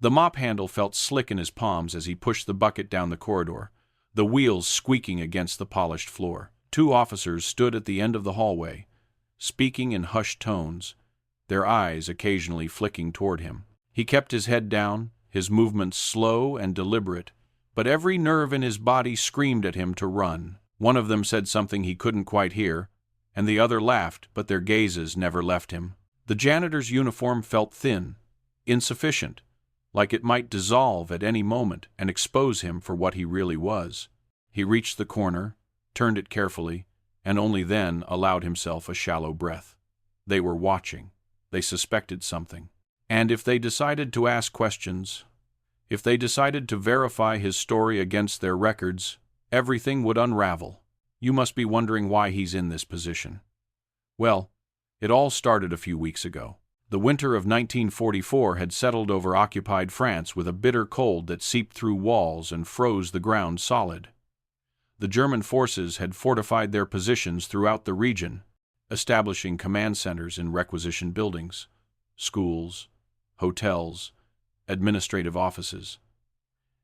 The mop handle felt slick in his palms as he pushed the bucket down the corridor, the wheels squeaking against the polished floor. 2 officers stood at the end of the hallway, speaking in hushed tones, their eyes occasionally flicking toward him. He kept his head down, his movements slow and deliberate, but every nerve in his body screamed at him to run. One of them said something he couldn't quite hear, and the other laughed, but their gazes never left him. The janitor's uniform felt thin, insufficient, like it might dissolve at any moment and expose him for what he really was. He reached the corner, turned it carefully, and only then allowed himself a shallow breath. They were watching. They suspected something. And if they decided to ask questions, if they decided to verify his story against their records, everything would unravel. You must be wondering why he's in this position. Well, it all started a few weeks ago. The winter of 1944 had settled over occupied France with a bitter cold that seeped through walls and froze the ground solid. The German forces had fortified their positions throughout the region, establishing command centers in requisition buildings, schools, hotels, administrative offices,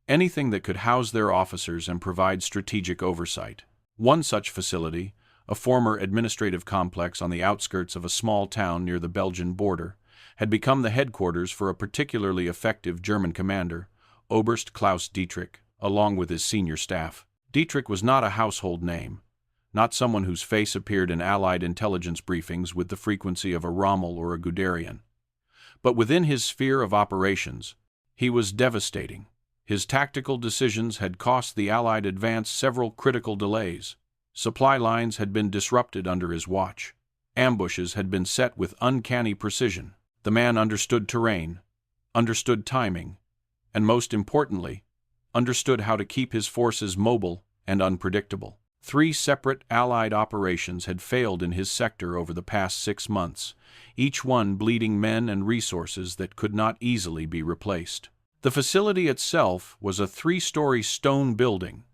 anything that could house their officers and provide strategic oversight. One such facility, a former administrative complex on the outskirts of a small town near the Belgian border, had become the headquarters for a particularly effective German commander, Oberst Klaus Dietrich, along with his senior staff. Dietrich was not a household name, not someone whose face appeared in Allied intelligence briefings with the frequency of a Rommel or a Guderian. But within his sphere of operations, he was devastating. His tactical decisions had cost the Allied advance several critical delays. Supply lines had been disrupted under his watch. Ambushes had been set with uncanny precision. The man understood terrain, understood timing, and most importantly, understood how to keep his forces mobile and unpredictable. 3 separate Allied operations had failed in his sector over the past 6 months, each one bleeding men and resources that could not easily be replaced. The facility itself was a 3-story stone building,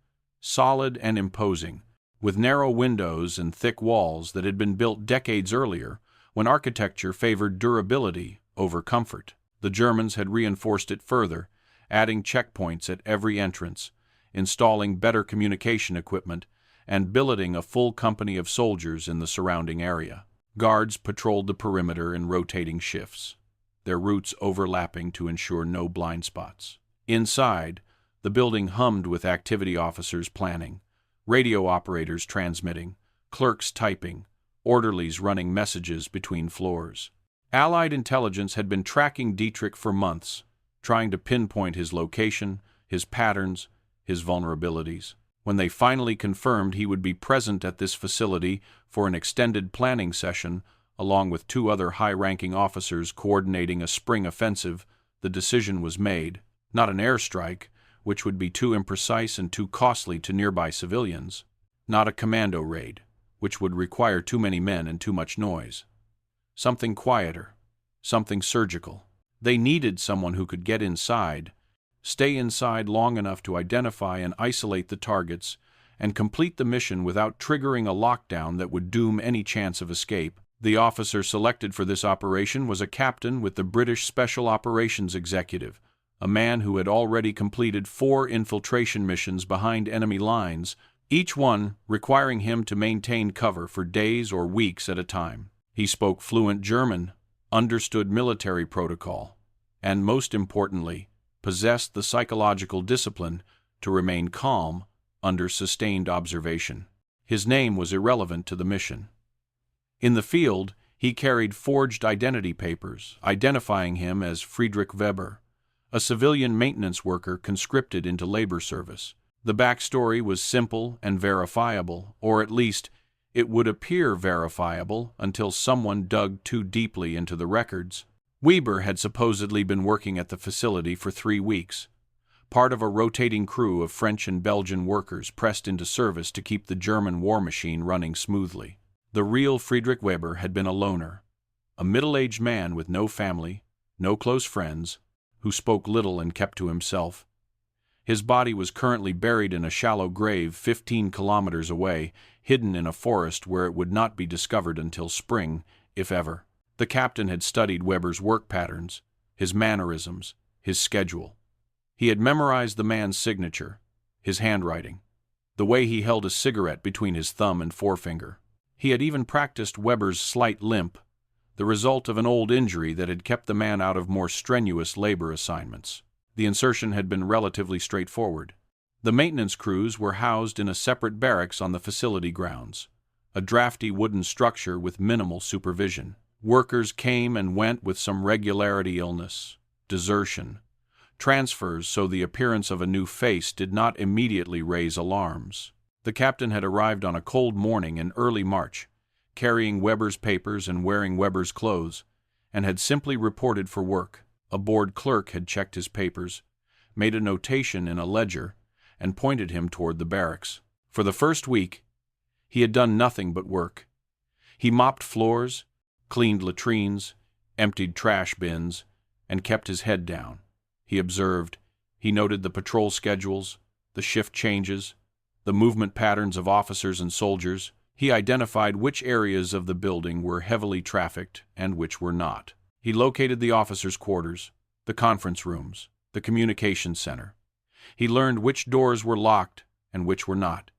solid and imposing, with narrow windows and thick walls that had been built decades earlier when architecture favored durability over comfort. The Germans had reinforced it further, adding checkpoints at every entrance, installing better communication equipment, and billeting a full company of soldiers in the surrounding area. Guards patrolled the perimeter in rotating shifts, their routes overlapping to ensure no blind spots. Inside, the building hummed with activity officers planning, radio operators transmitting, clerks typing, orderlies running messages between floors. Allied intelligence had been tracking Dietrich for months, trying to pinpoint his location, his patterns, his vulnerabilities. When they finally confirmed he would be present at this facility for an extended planning session, along with 2 other high-ranking officers coordinating a spring offensive, the decision was made. Not an airstrike, which would be too imprecise and too costly to nearby civilians. Not a commando raid, which would require too many men and too much noise. Something quieter, something surgical. They needed someone who could get inside, stay inside long enough to identify and isolate the targets, and complete the mission without triggering a lockdown that would doom any chance of escape. The officer selected for this operation was a captain with the British Special Operations Executive, a man who had already completed 4 infiltration missions behind enemy lines, each one requiring him to maintain cover for days or weeks at a time. He spoke fluent German, understood military protocol, and most importantly, possessed the psychological discipline to remain calm under sustained observation. His name was irrelevant to the mission. In the field, he carried forged identity papers, identifying him as Friedrich Weber, a civilian maintenance worker conscripted into labor service. The backstory was simple and verifiable, or at least it would appear verifiable until someone dug too deeply into the records. Weber had supposedly been working at the facility for 3 weeks, part of a rotating crew of French and Belgian workers pressed into service to keep the German war machine running smoothly. The real Friedrich Weber had been a loner, a middle-aged man with no family, no close friends, who spoke little and kept to himself. His body was currently buried in a shallow grave 15 kilometers away, hidden in a forest where it would not be discovered until spring, if ever. The captain had studied Weber's work patterns, his mannerisms, his schedule. He had memorized the man's signature, his handwriting, the way he held a cigarette between his thumb and forefinger. He had even practiced Weber's slight limp, the result of an old injury that had kept the man out of more strenuous labor assignments. The insertion had been relatively straightforward. The maintenance crews were housed in a separate barracks on the facility grounds, a drafty wooden structure with minimal supervision. Workers came and went with some regularity: illness, desertion, transfers, so the appearance of a new face did not immediately raise alarms. The captain had arrived on a cold morning in early March, carrying Weber's papers and wearing Weber's clothes, and had simply reported for work. A board clerk had checked his papers, made a notation in a ledger, and pointed him toward the barracks. For the first week, he had done nothing but work. He mopped floors, cleaned latrines, emptied trash bins, and kept his head down. He observed, he noted the patrol schedules, the shift changes, the movement patterns of officers and soldiers. He identified which areas of the building were heavily trafficked and which were not. He located the officers' quarters, the conference rooms, the communications center. He learned which doors were locked and which were not,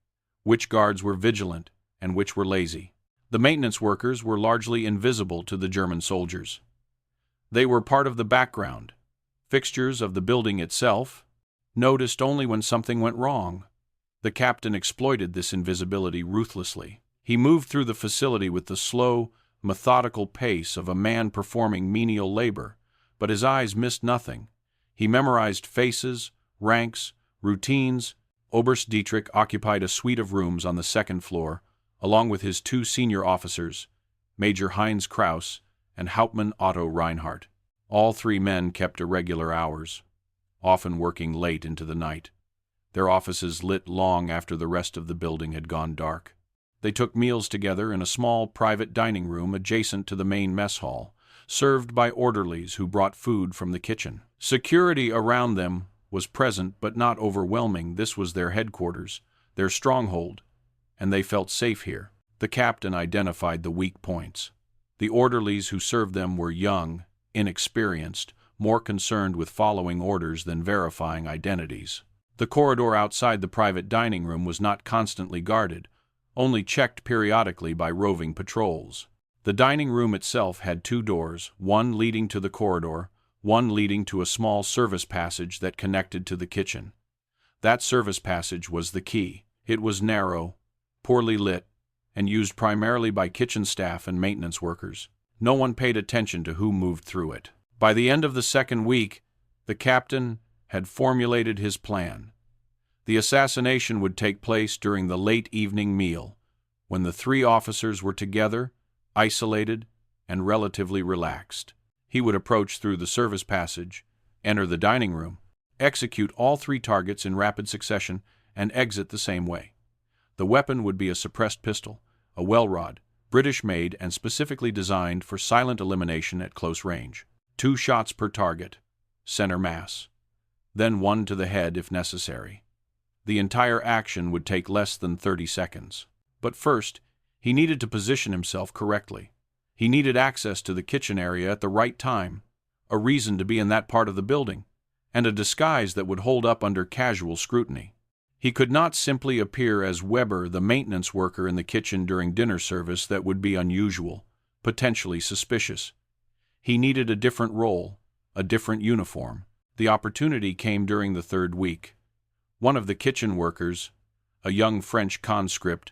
which guards were vigilant and which were lazy. The maintenance workers were largely invisible to the German soldiers. They were part of the background, fixtures of the building itself, noticed only when something went wrong. The captain exploited this invisibility ruthlessly. He moved through the facility with the slow, methodical pace of a man performing menial labor, but his eyes missed nothing. He memorized faces, ranks, routines. Oberst Dietrich occupied a suite of rooms on the second floor, along with his two senior officers, Major Heinz Kraus and Hauptmann Otto Reinhardt. All three men kept irregular hours, often working late into the night, their offices lit long after the rest of the building had gone dark. They took meals together in a small private dining room adjacent to the main mess hall, served by orderlies who brought food from the kitchen. Security around them was present but not overwhelming. This was their headquarters, their stronghold, and they felt safe here. The captain identified the weak points. The orderlies who served them were young, inexperienced, more concerned with following orders than verifying identities. The corridor outside the private dining room was not constantly guarded, only checked periodically by roving patrols. The dining room itself had two doors, one leading to the corridor, one leading to a small service passage that connected to the kitchen. That service passage was the key. It was narrow, poorly lit, and used primarily by kitchen staff and maintenance workers. No one paid attention to who moved through it. By the end of the second week, the captain had formulated his plan. The assassination would take place during the late evening meal, when the three officers were together, isolated, and relatively relaxed. He would approach through the service passage, enter the dining room, execute all three targets in rapid succession, and exit the same way. The weapon would be a suppressed pistol, a well rod, British-made and specifically designed for silent elimination at close range. 2 shots per target, center mass, then 1 to the head if necessary. The entire action would take less than 30 seconds. But first, he needed to position himself correctly. He needed access to the kitchen area at the right time, a reason to be in that part of the building, and a disguise that would hold up under casual scrutiny. He could not simply appear as Weber, the maintenance worker in the kitchen during dinner service. That would be unusual, potentially suspicious. He needed a different role, a different uniform. The opportunity came during the third week. One of the kitchen workers, a young French conscript,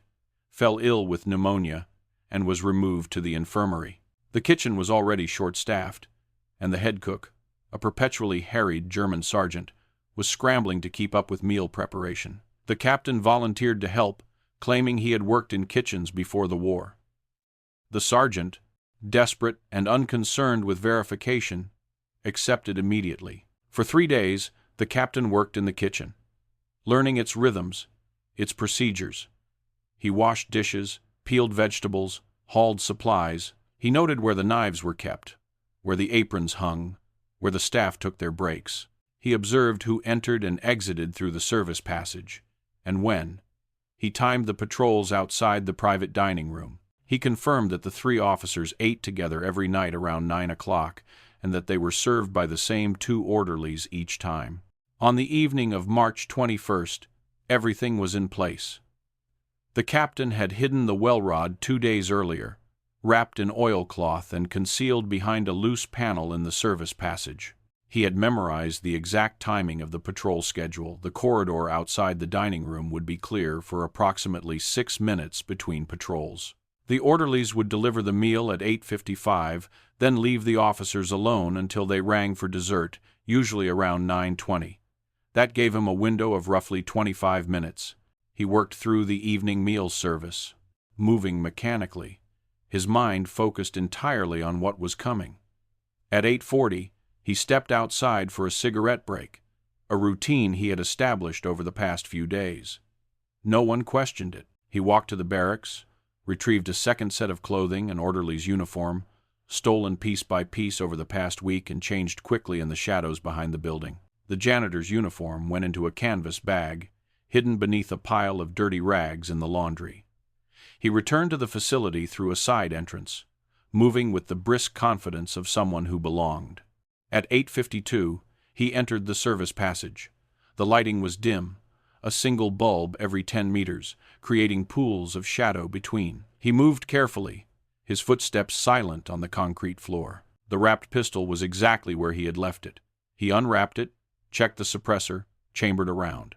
fell ill with pneumonia and was removed to the infirmary. The kitchen was already short-staffed, and the head cook, a perpetually harried German sergeant, was scrambling to keep up with meal preparation. The captain volunteered to help, claiming he had worked in kitchens before the war. The sergeant, desperate and unconcerned with verification, accepted immediately. For 3 days, the captain worked in the kitchen, learning its rhythms, its procedures. He washed dishes, peeled vegetables, hauled supplies. He noted where the knives were kept, where the aprons hung, where the staff took their breaks. He observed who entered and exited through the service passage, and when. He timed the patrols outside the private dining room. He confirmed that the 3 officers ate together every night around 9 o'clock, and that they were served by the same 2 orderlies each time. On the evening of March 21st, everything was in place. The captain had hidden the well rod 2 days earlier, wrapped in oilcloth and concealed behind a loose panel in the service passage. He had memorized the exact timing of the patrol schedule. The corridor outside the dining room would be clear for approximately 6 minutes between patrols. The orderlies would deliver the meal at 8:55, then leave the officers alone until they rang for dessert, usually around 9:20. That gave him a window of roughly 25 minutes. He worked through the evening meal service, moving mechanically, his mind focused entirely on what was coming. At 8:40, he stepped outside for a cigarette break, a routine he had established over the past few days. No one questioned it. He walked to the barracks, retrieved a second set of clothing, an orderly's uniform, stolen piece by piece over the past week and changed quickly in the shadows behind the building. The janitor's uniform went into a canvas bag, hidden beneath a pile of dirty rags in the laundry. He returned to the facility through a side entrance, moving with the brisk confidence of someone who belonged. At 8:52, he entered the service passage. The lighting was dim, a single bulb every 10 meters, creating pools of shadow between. He moved carefully, his footsteps silent on the concrete floor. The wrapped pistol was exactly where he had left it. He unwrapped it, checked the suppressor, chambered around.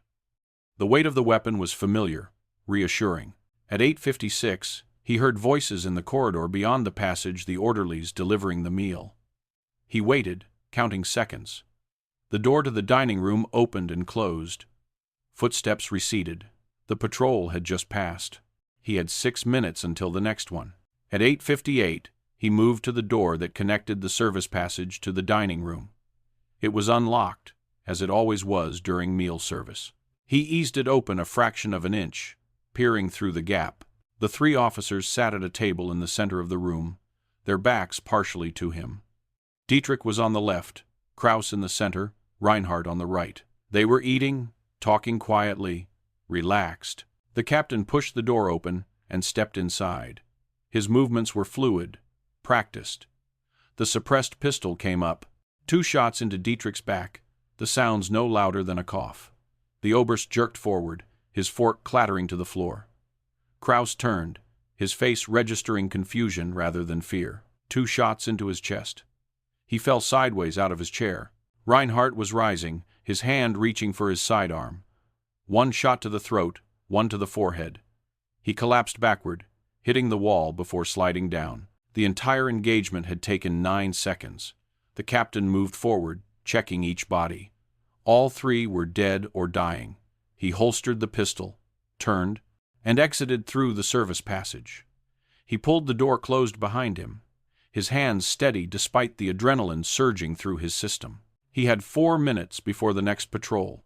The weight of the weapon was familiar, reassuring. At 8:56, he heard voices in the corridor beyond the passage, the orderlies delivering the meal. He waited, counting seconds. The door to the dining room opened and closed. Footsteps receded. The patrol had just passed. He had 6 minutes until the next one. At 8:58, he moved to the door that connected the service passage to the dining room. It was unlocked, as it always was during meal service. He eased it open a fraction of an inch, peering through the gap. The 3 officers sat at a table in the center of the room, their backs partially to him. Dietrich was on the left, Kraus in the center, Reinhardt on the right. They were eating, talking quietly, relaxed. The captain pushed the door open and stepped inside. His movements were fluid, practiced. The suppressed pistol came up, 2 shots into Dietrich's back, the sounds no louder than a cough. The Oberst jerked forward, his fork clattering to the floor. Kraus turned, his face registering confusion rather than fear. 2 shots into his chest. He fell sideways out of his chair. Reinhardt was rising, his hand reaching for his sidearm. 1 shot to the throat, 1 to the forehead. He collapsed backward, hitting the wall before sliding down. The entire engagement had taken 9 seconds. The captain moved forward, checking each body. All 3 were dead or dying. He holstered the pistol, turned, and exited through the service passage. He pulled the door closed behind him, his hands steady despite the adrenaline surging through his system. He had 4 minutes before the next patrol.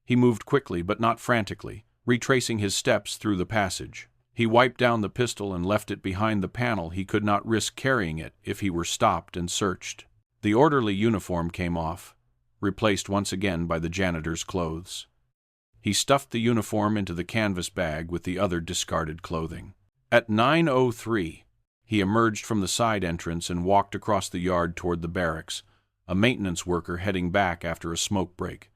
He moved quickly but not frantically, retracing his steps through the passage. He wiped down the pistol and left it behind the panel. He could not risk carrying it if he were stopped and searched. The orderly uniform came off, replaced once again by the janitor's clothes. He stuffed the uniform into the canvas bag with the other discarded clothing. At 9:03, he emerged from the side entrance and walked across the yard toward the barracks, a maintenance worker heading back after a smoke break.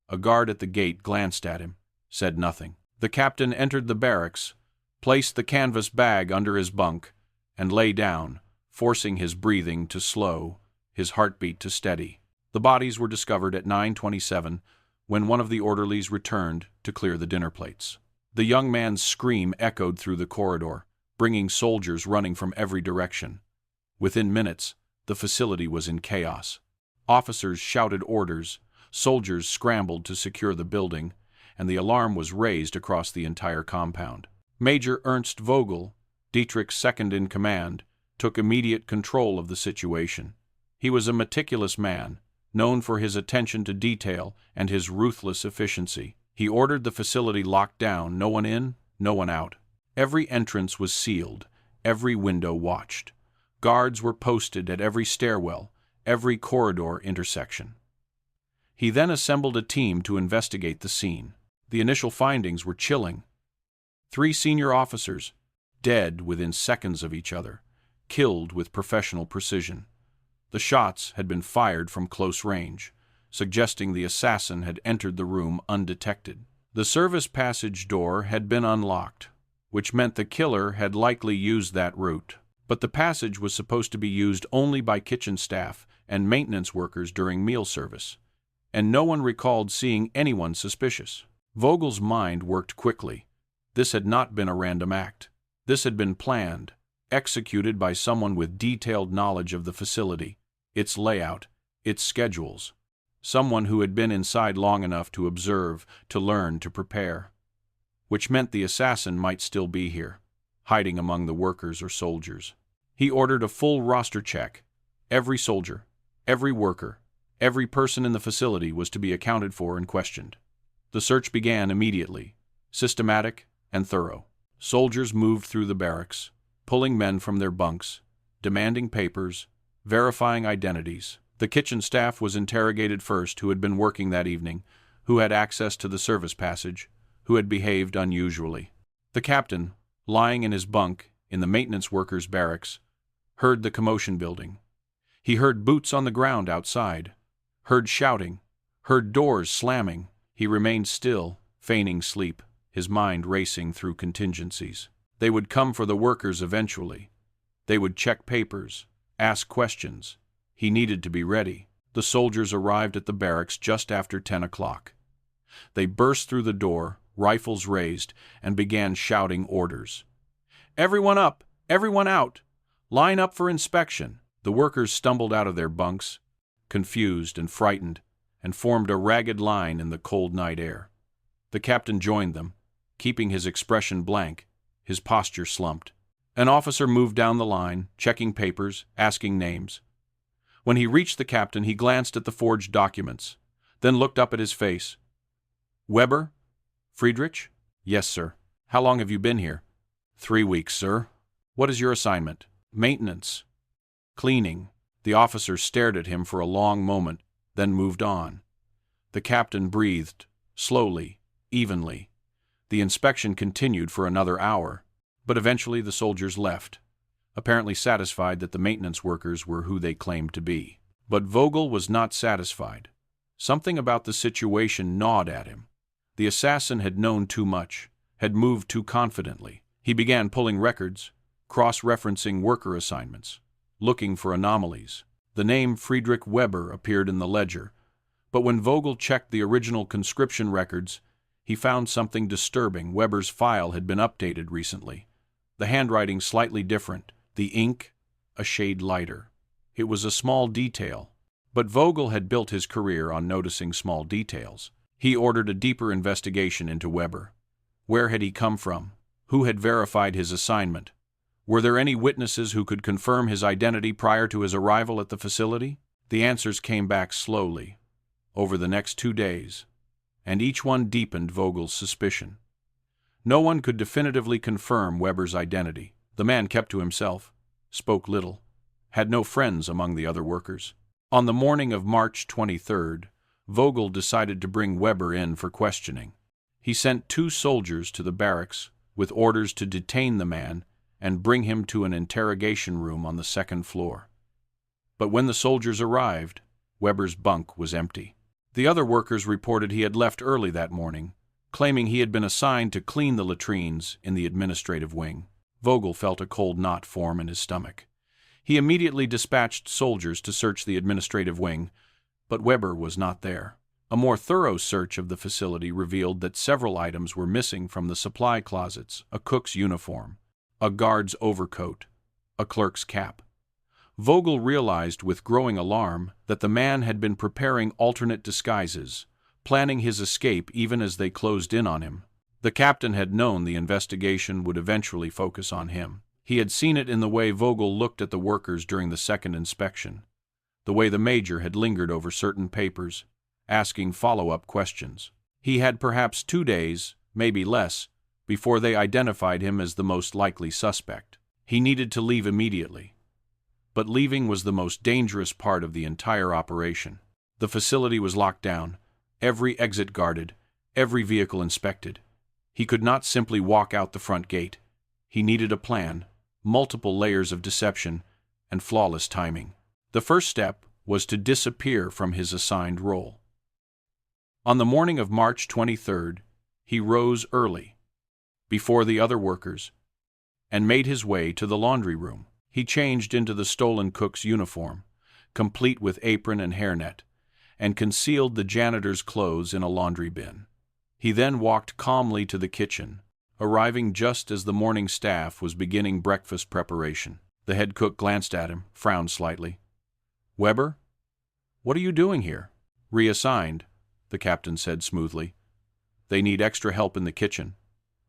A guard at the gate glanced at him, said nothing. The captain entered the barracks, placed the canvas bag under his bunk, and lay down, forcing his breathing to slow, his heartbeat to steady. The bodies were discovered at 9:27 when one of the orderlies returned to clear the dinner plates. The young man's scream echoed through the corridor, bringing soldiers running from every direction. Within minutes, the facility was in chaos. Officers shouted orders, soldiers scrambled to secure the building, and the alarm was raised across the entire compound. Major Ernst Vogel, Dietrich's second in command, took immediate control of the situation. He was a meticulous man, known for his attention to detail and his ruthless efficiency. He ordered the facility locked down, no one in, no one out. Every entrance was sealed, every window watched. Guards were posted at every stairwell, every corridor intersection. He then assembled a team to investigate the scene. The initial findings were chilling. 3 senior officers, dead within seconds of each other, killed with professional precision. The shots had been fired from close range, suggesting the assassin had entered the room undetected. The service passage door had been unlocked, which meant the killer had likely used that route. But the passage was supposed to be used only by kitchen staff and maintenance workers during meal service, and no one recalled seeing anyone suspicious. Vogel's mind worked quickly. This had not been a random act. This had been planned, executed by someone with detailed knowledge of the facility, its layout, its schedules. Someone who had been inside long enough to observe, to learn, to prepare. Which meant the assassin might still be here, hiding among the workers or soldiers. He ordered a full roster check. Every soldier, every worker, every person in the facility was to be accounted for and questioned. The search began immediately, systematic and thorough. Soldiers moved through the barracks, pulling men from their bunks, demanding papers, verifying identities. The kitchen staff was interrogated first, who had been working that evening, who had access to the service passage, who had behaved unusually. The captain, lying in his bunk in the maintenance workers' barracks, heard the commotion building. He heard boots on the ground outside, heard shouting, heard doors slamming. He remained still, feigning sleep, his mind racing through contingencies. They would come for the workers eventually. They would check papers, ask questions. He needed to be ready. The soldiers arrived at the barracks just after 10 o'clock. They burst through the door, rifles raised, and began shouting orders. "Everyone up! Everyone out! Line up for inspection!" The workers stumbled out of their bunks, confused and frightened, and formed a ragged line in the cold night air. The captain joined them, keeping his expression blank, his posture slumped. An officer moved down the line, checking papers, asking names. When he reached the captain, he glanced at the forged documents, then looked up at his face. "Weber? Friedrich?" "Yes, sir." "How long have you been here?" 3 weeks, sir." "What is your assignment?" "Maintenance." "Cleaning." The officer stared at him for a long moment, then moved on. The captain breathed, slowly, evenly. The inspection continued for another hour, but eventually the soldiers left, apparently satisfied that the maintenance workers were who they claimed to be. But Vogel was not satisfied. Something about the situation gnawed at him. The assassin had known too much, had moved too confidently. He began pulling records, cross-referencing worker assignments, looking for anomalies. The name Friedrich Weber appeared in the ledger, but when Vogel checked the original conscription records, he found something disturbing. Weber's file had been updated recently. The handwriting slightly different, the ink a shade lighter. It was a small detail, but Vogel had built his career on noticing small details. He ordered a deeper investigation into Weber. Where had he come from? Who had verified his assignment? Were there any witnesses who could confirm his identity prior to his arrival at the facility? The answers came back slowly, over the next 2 days, and each one deepened Vogel's suspicion. No one could definitively confirm Weber's identity. The man kept to himself, spoke little, had no friends among the other workers. On the morning of March 23rd, Vogel decided to bring Weber in for questioning. He sent 2 soldiers to the barracks with orders to detain the man and bring him to an interrogation room on the 2nd floor. But when the soldiers arrived, Weber's bunk was empty. The other workers reported he had left early that morning, claiming he had been assigned to clean the latrines in the administrative wing. Vogel felt a cold knot form in his stomach. He immediately dispatched soldiers to search the administrative wing, but Weber was not there. A more thorough search of the facility revealed that several items were missing from the supply closets: a cook's uniform, a guard's overcoat, a clerk's cap. Vogel realized with growing alarm that the man had been preparing alternate disguises, planning his escape even as they closed in on him. The captain had known the investigation would eventually focus on him. He had seen it in the way Vogel looked at the workers during the second inspection, the way the major had lingered over certain papers, asking follow-up questions. He had perhaps 2 days, maybe less, before they identified him as the most likely suspect. He needed to leave immediately. But leaving was the most dangerous part of the entire operation. The facility was locked down, every exit guarded, every vehicle inspected. He could not simply walk out the front gate. He needed a plan, multiple layers of deception, and flawless timing. The first step was to disappear from his assigned role. On the morning of March 23rd, he rose early, before the other workers, and made his way to the laundry room. He changed into the stolen cook's uniform, complete with apron and hairnet, and concealed the janitor's clothes in a laundry bin. He then walked calmly to the kitchen, arriving just as the morning staff was beginning breakfast preparation. The head cook glanced at him, frowned slightly. "Weber, what are you doing here?" "Reassigned," the captain said smoothly. "They need extra help in the kitchen.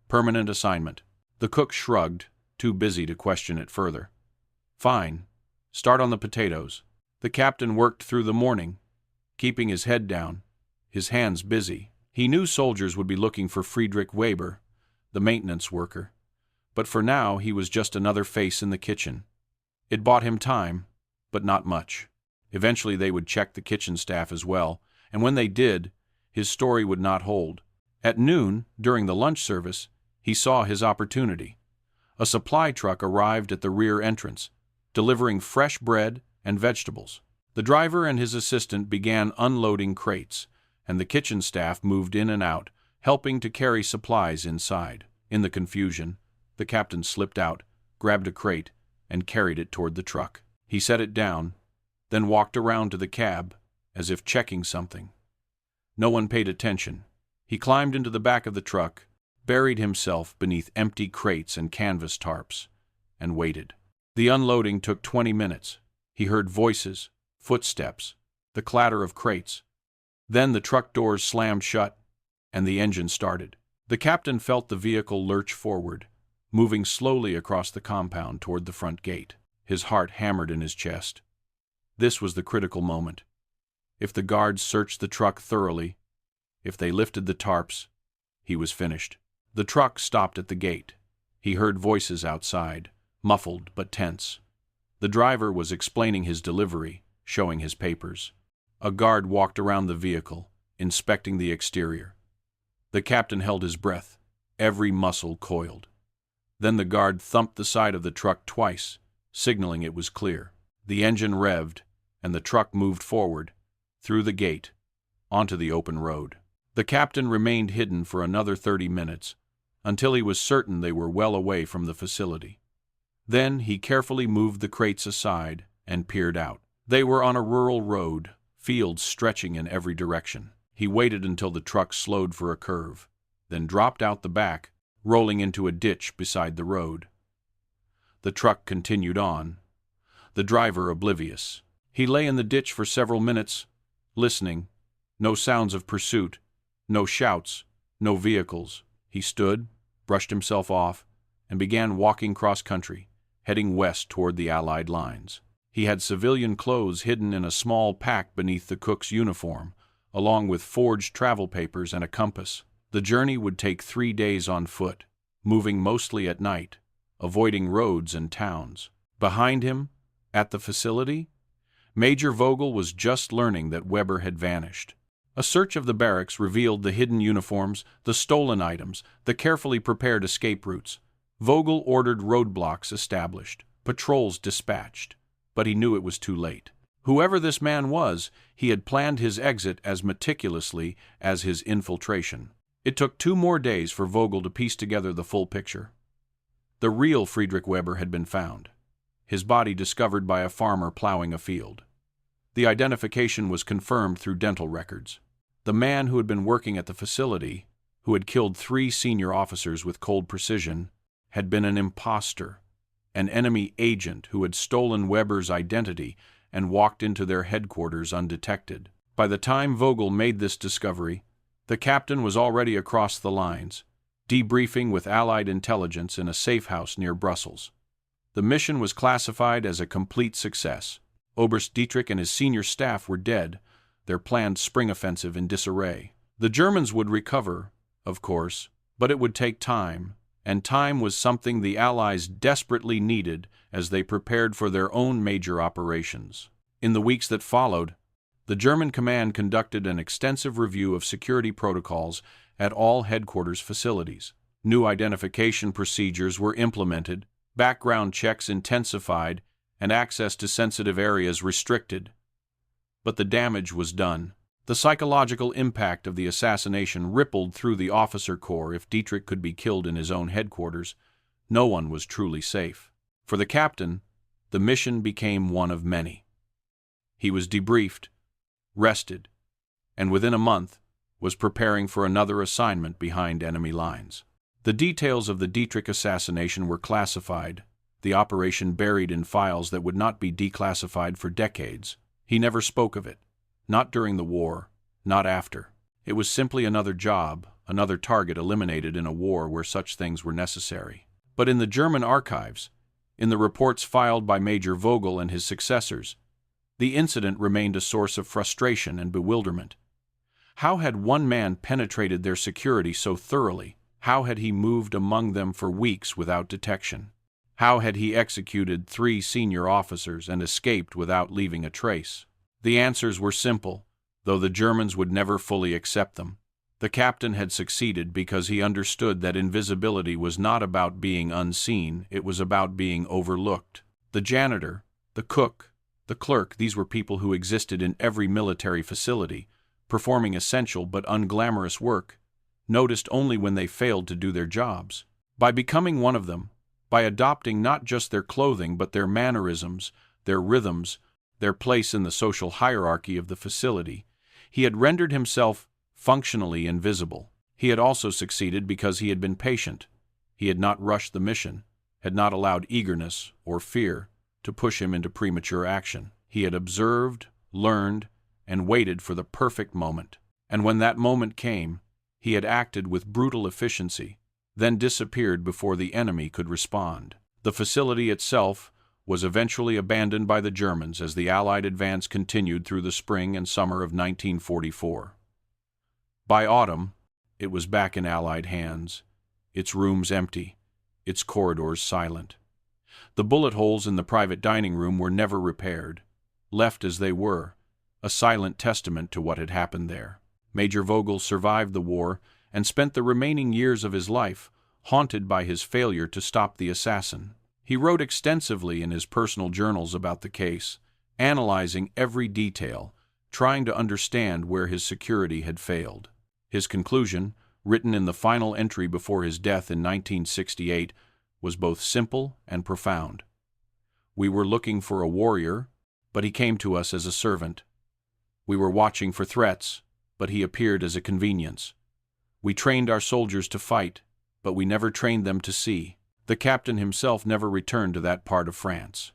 Permanent assignment." The cook shrugged, too busy to question it further. "Fine. Start on the potatoes." The captain worked through the morning, keeping his head down, his hands busy. He knew soldiers would be looking for Friedrich Weber, the maintenance worker, but for now he was just another face in the kitchen. It bought him time, but not much. Eventually they would check the kitchen staff as well, and when they did, his story would not hold. At noon, during the lunch service, he saw his opportunity. A supply truck arrived at the rear entrance, delivering fresh bread and vegetables. The driver and his assistant began unloading crates, and the kitchen staff moved in and out, helping to carry supplies inside. In the confusion, the captain slipped out, grabbed a crate, and carried it toward the truck. He set it down, then walked around to the cab, as if checking something. No one paid attention. He climbed into the back of the truck, buried himself beneath empty crates and canvas tarps, and waited. The unloading took 20 minutes. He heard voices, footsteps, the clatter of crates. Then the truck doors slammed shut, and the engine started. The captain felt the vehicle lurch forward, moving slowly across the compound toward the front gate. His heart hammered in his chest. This was the critical moment. If the guards searched the truck thoroughly, if they lifted the tarps, he was finished. The truck stopped at the gate. He heard voices outside, muffled but tense. The driver was explaining his delivery, showing his papers. A guard walked around the vehicle, inspecting the exterior. The captain held his breath, every muscle coiled. Then the guard thumped the side of the truck twice, signaling it was clear. The engine revved, and the truck moved forward, through the gate, onto the open road. The captain remained hidden for another 30 minutes, until he was certain they were well away from the facility. Then he carefully moved the crates aside and peered out. They were on a rural road, fields stretching in every direction. He waited until the truck slowed for a curve, then dropped out the back, rolling into a ditch beside the road. The truck continued on, the driver oblivious. He lay in the ditch for several minutes, listening. No sounds of pursuit, no shouts, no vehicles. He stood, brushed himself off, and began walking cross-country, heading west toward the Allied lines. He had civilian clothes hidden in a small pack beneath the cook's uniform, along with forged travel papers and a compass. The journey would take 3 days on foot, moving mostly at night, avoiding roads and towns. Behind him, at the facility, Major Vogel was just learning that Weber had vanished. A search of the barracks revealed the hidden uniforms, the stolen items, the carefully prepared escape routes. Vogel ordered roadblocks established, patrols dispatched, but he knew it was too late. Whoever this man was, he had planned his exit as meticulously as his infiltration. It took 2 more days for Vogel to piece together the full picture. The real Friedrich Weber had been found, his body discovered by a farmer plowing a field. The identification was confirmed through dental records. The man who had been working at the facility, who had killed 3 senior officers with cold precision, had been an imposter, an enemy agent who had stolen Weber's identity and walked into their headquarters undetected. By the time Vogel made this discovery, the captain was already across the lines, debriefing with Allied intelligence in a safe house near Brussels. The mission was classified as a complete success. Oberst Dietrich and his senior staff were dead, their planned spring offensive in disarray. The Germans would recover, of course, but it would take time, and time was something the Allies desperately needed as they prepared for their own major operations. In the weeks that followed, the German command conducted an extensive review of security protocols at all headquarters facilities. New identification procedures were implemented, background checks intensified, and access to sensitive areas restricted. But the damage was done. The psychological impact of the assassination rippled through the officer corps. If Dietrich could be killed in his own headquarters, no one was truly safe. For the captain, the mission became one of many. He was debriefed, rested, and within a month was preparing for another assignment behind enemy lines. The details of the Dietrich assassination were classified, the operation buried in files that would not be declassified for decades. He never spoke of it, not during the war, not after. It was simply another job, another target eliminated in a war where such things were necessary. But in the German archives, in the reports filed by Major Vogel and his successors, the incident remained a source of frustration and bewilderment. How had one man penetrated their security so thoroughly? How had he moved among them for weeks without detection? How had he executed 3 senior officers and escaped without leaving a trace? The answers were simple, though the Germans would never fully accept them. The captain had succeeded because he understood that invisibility was not about being unseen, it was about being overlooked. The janitor, the cook, the clerk, these were people who existed in every military facility, performing essential but unglamorous work, noticed only when they failed to do their jobs. By becoming one of them, by adopting not just their clothing but their mannerisms, their rhythms, their place in the social hierarchy of the facility, he had rendered himself functionally invisible. He had also succeeded because he had been patient. He had not rushed the mission, had not allowed eagerness or fear to push him into premature action. He had observed, learned, and waited for the perfect moment. And when that moment came, he had acted with brutal efficiency, then disappeared before the enemy could respond. The facility itself was eventually abandoned by the Germans as the Allied advance continued through the spring and summer of 1944. By autumn, it was back in Allied hands, its rooms empty, its corridors silent. The bullet holes in the private dining room were never repaired, left as they were, a silent testament to what had happened there. Major Vogel survived the war and spent the remaining years of his life haunted by his failure to stop the assassin. He wrote extensively in his personal journals about the case, analyzing every detail, trying to understand where his security had failed. His conclusion, written in the final entry before his death in 1968, was both simple and profound. We were looking for a warrior, but he came to us as a servant. We were watching for threats, but he appeared as a convenience. We trained our soldiers to fight, but we never trained them to see. The captain himself never returned to that part of France.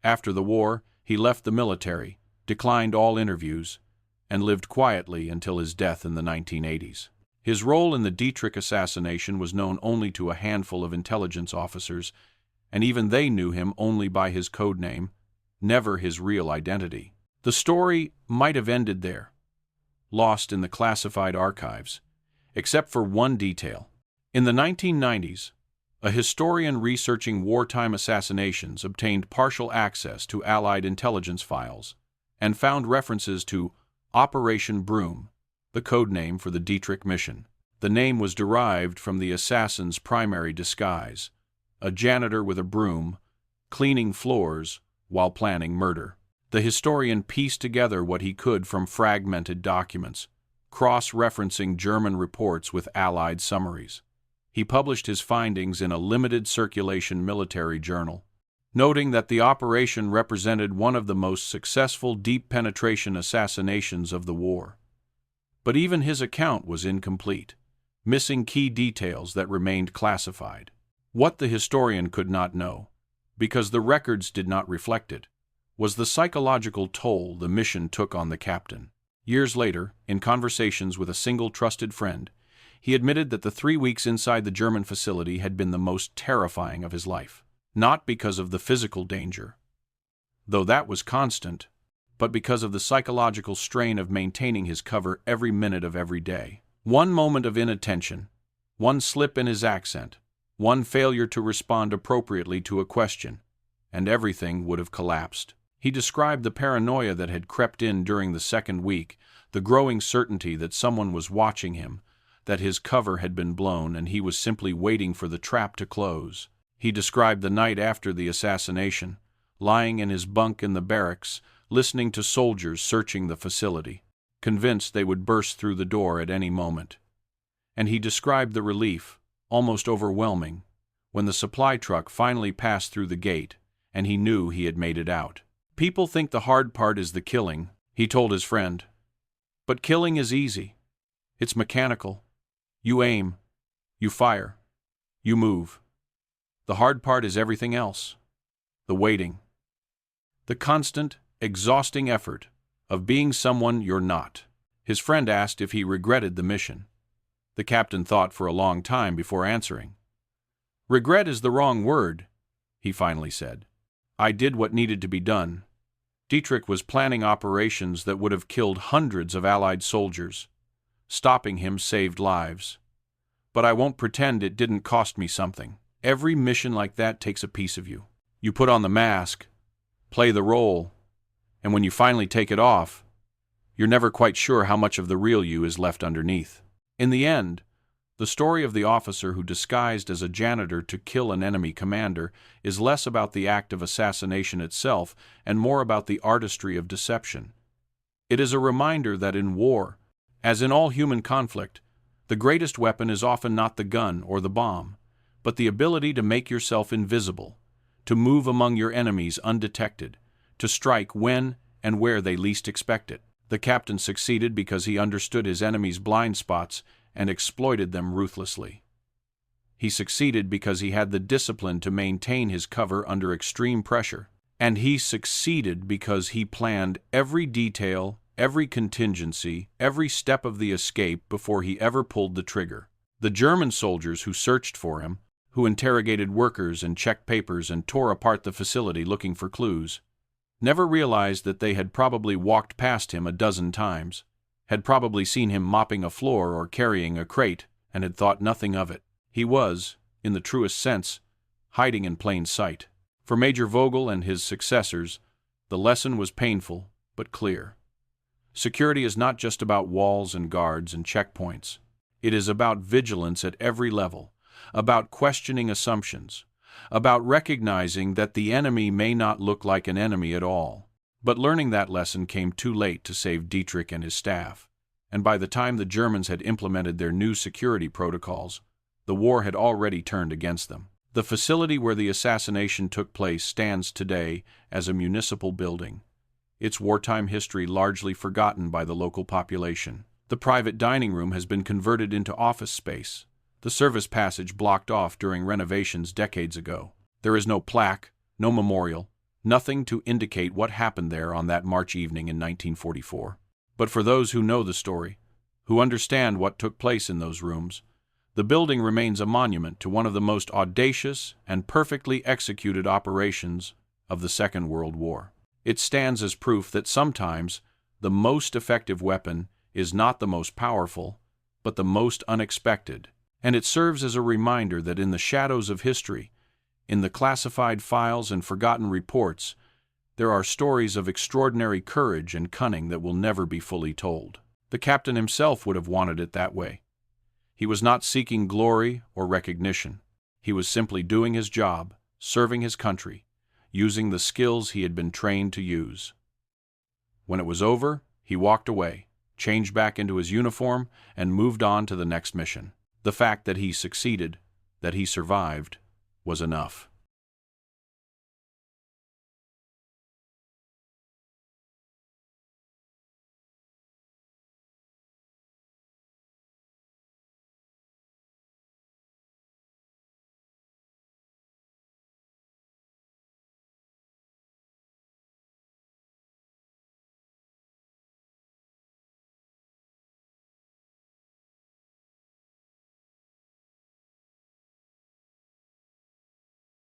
After the war, he left the military, declined all interviews, and lived quietly until his death in the 1980s. His role in the Dietrich assassination was known only to a handful of intelligence officers, and even they knew him only by his code name, never his real identity. The story might have ended there, lost in the classified archives, except for one detail. In the 1990s, a historian researching wartime assassinations obtained partial access to Allied intelligence files and found references to Operation Broom, the code name for the Dietrich mission. The name was derived from the assassin's primary disguise, a janitor with a broom, cleaning floors while planning murder. The historian pieced together what he could from fragmented documents, cross-referencing German reports with Allied summaries. He published his findings in a limited circulation military journal, noting that the operation represented one of the most successful deep penetration assassinations of the war. But even his account was incomplete, missing key details that remained classified. What the historian could not know, because the records did not reflect it, was the psychological toll the mission took on the captain. Years later, in conversations with a single trusted friend, he admitted that the 3 weeks inside the German facility had been the most terrifying of his life. Not because of the physical danger, though that was constant, but because of the psychological strain of maintaining his cover every minute of every day. One moment of inattention, one slip in his accent, one failure to respond appropriately to a question, and everything would have collapsed. He described the paranoia that had crept in during the second week, the growing certainty that someone was watching him, that his cover had been blown and he was simply waiting for the trap to close. He described the night after the assassination, lying in his bunk in the barracks, listening to soldiers searching the facility, convinced they would burst through the door at any moment. And he described the relief, almost overwhelming, when the supply truck finally passed through the gate and he knew he had made it out. "People think the hard part is the killing," he told his friend. "But killing is easy. It's mechanical. You aim, you fire, you move. The hard part is everything else. The waiting. The constant, exhausting effort of being someone you're not." His friend asked if he regretted the mission. The captain thought for a long time before answering. "Regret is the wrong word," he finally said. "I did what needed to be done. Dietrich was planning operations that would have killed hundreds of Allied soldiers. Stopping him saved lives. But I won't pretend it didn't cost me something. Every mission like that takes a piece of you. You put on the mask, play the role, and when you finally take it off, you're never quite sure how much of the real you is left underneath." In the end, the story of the officer who disguised as a janitor to kill an enemy commander is less about the act of assassination itself and more about the artistry of deception. It is a reminder that in war, as in all human conflict, the greatest weapon is often not the gun or the bomb, but the ability to make yourself invisible, to move among your enemies undetected, to strike when and where they least expect it. The captain succeeded because he understood his enemy's blind spots and exploited them ruthlessly. He succeeded because he had the discipline to maintain his cover under extreme pressure. And he succeeded because he planned every detail, every contingency, every step of the escape before he ever pulled the trigger. The German soldiers who searched for him, who interrogated workers and checked papers and tore apart the facility looking for clues, never realized that they had probably walked past him a dozen times, had probably seen him mopping a floor or carrying a crate, and had thought nothing of it. He was, in the truest sense, hiding in plain sight. For Major Vogel and his successors, the lesson was painful but clear. Security is not just about walls and guards and checkpoints. It is about vigilance at every level, about questioning assumptions, about recognizing that the enemy may not look like an enemy at all. But learning that lesson came too late to save Dietrich and his staff, and by the time the Germans had implemented their new security protocols, the war had already turned against them. The facility where the assassination took place stands today as a municipal building, its wartime history largely forgotten by the local population. The private dining room has been converted into office space, the service passage blocked off during renovations decades ago. There is no plaque, no memorial, nothing to indicate what happened there on that March evening in 1944. But for those who know the story, who understand what took place in those rooms, the building remains a monument to one of the most audacious and perfectly executed operations of the Second World War. It stands as proof that sometimes the most effective weapon is not the most powerful, but the most unexpected, and it serves as a reminder that in the shadows of history, in the classified files and forgotten reports, there are stories of extraordinary courage and cunning that will never be fully told. The captain himself would have wanted it that way. He was not seeking glory or recognition. He was simply doing his job, serving his country, using the skills he had been trained to use. When it was over, he walked away, changed back into his uniform, and moved on to the next mission. The fact that he succeeded, that he survived, was enough.